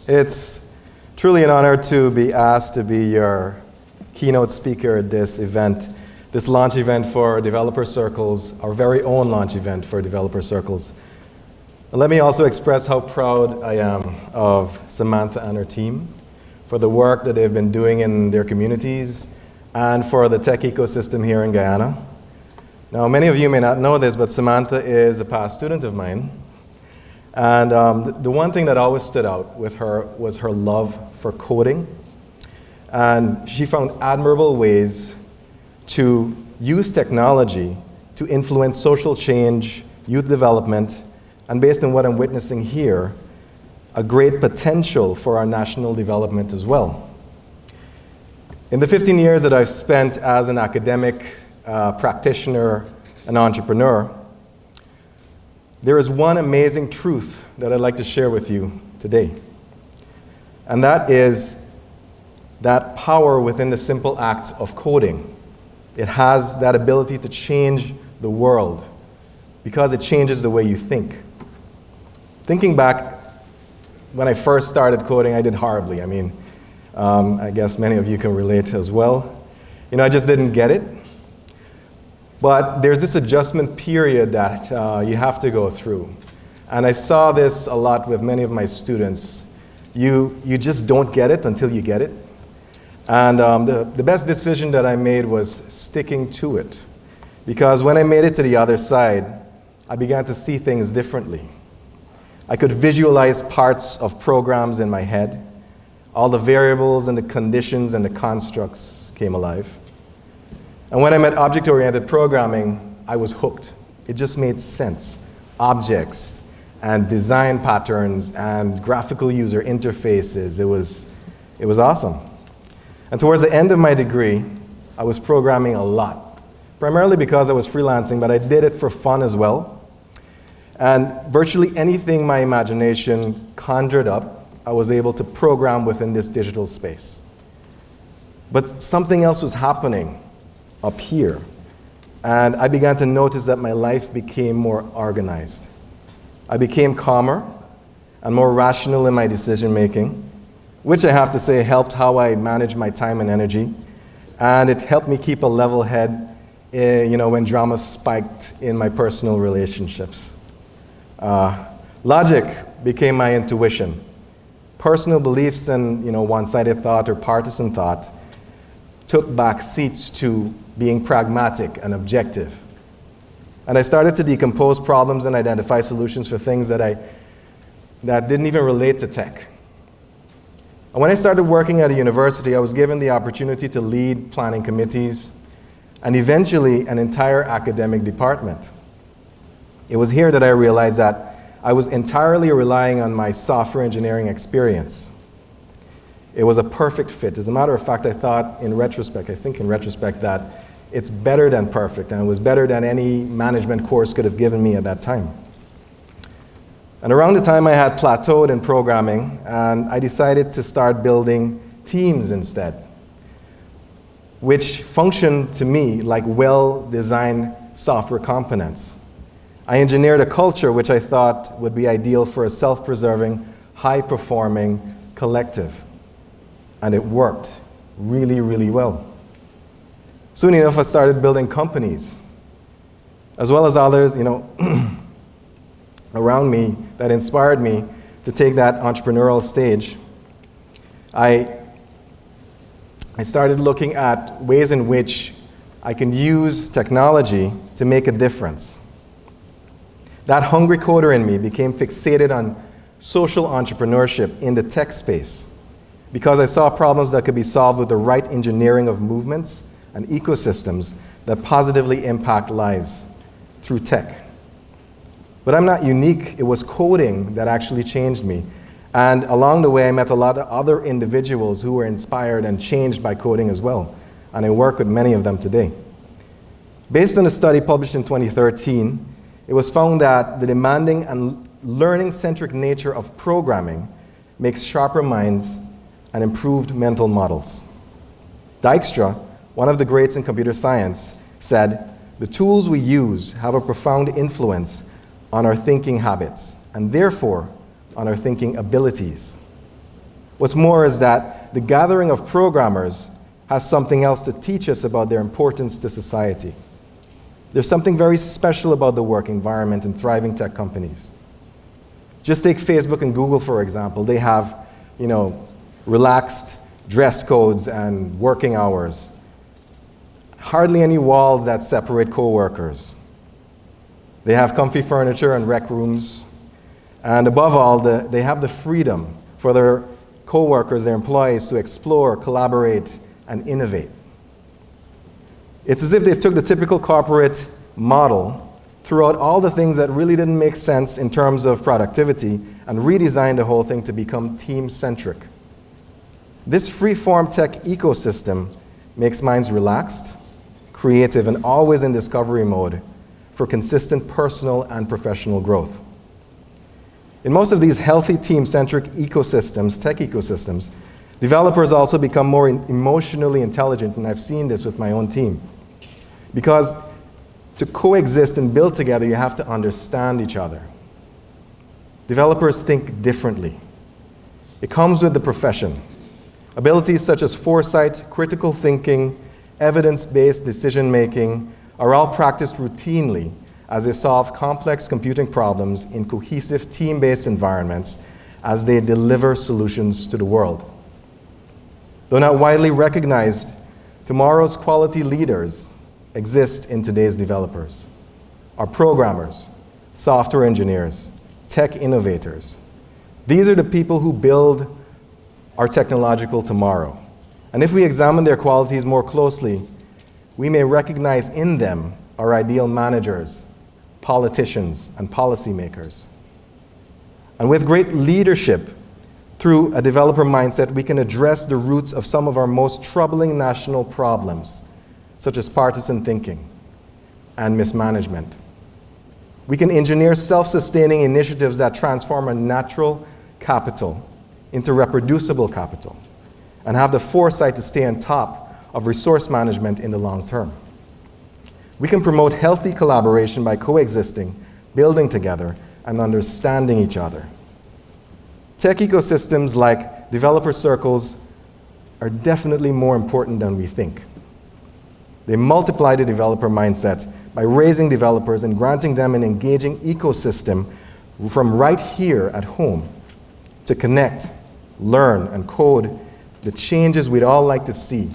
It's truly an honor to be asked to be your keynote speaker at this event, this launch event for Developer Circles, our very own launch event for Developer Circles. And let me also express how proud I am of Samantha and her team for the work that they've been doing in their communities and for the tech ecosystem here in Guyana. Now, many of you may not know this, but Samantha is a past student of mine. And the one thing that always stood out with her was her love for coding. And she found admirable ways to use technology to influence social change, youth development, and based on what I'm witnessing here, a great potential for our national development as well. In the 15 years that I've spent as an academic, practitioner, and entrepreneur, there is one amazing truth that I'd like to share with you today. And that is that power within the simple act of coding. It has that ability to change the world because it changes the way you think. Thinking back, when I first started coding, I did horribly. I guess many of you can relate as well. I just didn't get it. But there's this adjustment period that you have to go through. And I saw this a lot with many of my students. You just don't get it until you get it. And the best decision that I made was sticking to it. Because when I made it to the other side, I began to see things differently. I could visualize parts of programs in my head. All the variables and the conditions and the constructs came alive. And when I met object-oriented programming, I was hooked. It just made sense. Objects and design patterns and graphical user interfaces. It was awesome. And towards the end of my degree, I was programming a lot, primarily because I was freelancing, but I did it for fun as well. And virtually anything my imagination conjured up, I was able to program within this digital space. But something else was happening up here. And I began to notice that my life became more organized. I became calmer and more rational in my decision making, which I have to say helped how I manage my time and energy. And it helped me keep a level head, when drama spiked in my personal relationships. Logic became my intuition. Personal beliefs and one-sided thought or partisan thought took back seats to being pragmatic and objective. And I started to decompose problems and identify solutions for things that didn't even relate to tech. And when I started working at a university, I was given the opportunity to lead planning committees and eventually an entire academic department. It was here that I realized that I was entirely relying on my software engineering experience. It was a perfect fit. As a matter of fact, I think in retrospect, that it's better than perfect, and it was better than any management course could have given me at that time. And around the time I had plateaued in programming, and I decided to start building teams instead, which functioned to me like well-designed software components. I engineered a culture which I thought would be ideal for a self-preserving, high-performing collective. And it worked really, really well. Soon enough, I started building companies, as well as others, around me that inspired me to take that entrepreneurial stage. I started looking at ways in which I can use technology to make a difference. That hungry coder in me became fixated on social entrepreneurship in the tech space, because I saw problems that could be solved with the right engineering of movements and ecosystems that positively impact lives through tech. But I'm not unique. It was coding that actually changed me. And along the way, I met a lot of other individuals who were inspired and changed by coding as well. And I work with many of them today. Based on a study published in 2013, it was found that the demanding and learning-centric nature of programming makes sharper minds and improved mental models. Dijkstra, one of the greats in computer science, said, "The tools we use have a profound influence on our thinking habits, and therefore on our thinking abilities." What's more is that the gathering of programmers has something else to teach us about their importance to society. There's something very special about the work environment in thriving tech companies. Just take Facebook and Google, for example. They have, relaxed dress codes and working hours. Hardly any walls that separate co-workers. They have comfy furniture and rec rooms. And above all, they have the freedom for their co-workers, their employees, to explore, collaborate, and innovate. It's as if they took the typical corporate model, threw out all the things that really didn't make sense in terms of productivity, and redesigned the whole thing to become team-centric. This free-form tech ecosystem makes minds relaxed, creative, and always in discovery mode for consistent personal and professional growth. In most of these healthy team-centric ecosystems, tech ecosystems, developers also become more emotionally intelligent, and I've seen this with my own team. Because to coexist and build together, you have to understand each other. Developers think differently. It comes with the profession. Abilities such as foresight, critical thinking, evidence-based decision-making are all practiced routinely as they solve complex computing problems in cohesive team-based environments as they deliver solutions to the world. Though not widely recognized, tomorrow's quality leaders exist in today's developers. Our programmers, software engineers, tech innovators. These are the people who build our technological tomorrow. And if we examine their qualities more closely, we may recognize in them our ideal managers, politicians, and policymakers. And with great leadership, through a developer mindset, we can address the roots of some of our most troubling national problems, such as partisan thinking and mismanagement. We can engineer self-sustaining initiatives that transform a natural capital into reproducible capital, and have the foresight to stay on top of resource management in the long term. We can promote healthy collaboration by coexisting, building together, and understanding each other. Tech ecosystems like developer circles are definitely more important than we think. They multiply the developer mindset by raising developers and granting them an engaging ecosystem from right here at home to connect, learn, and code the changes we'd all like to see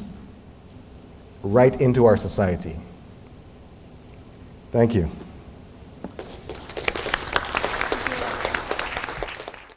right into our society. Thank you.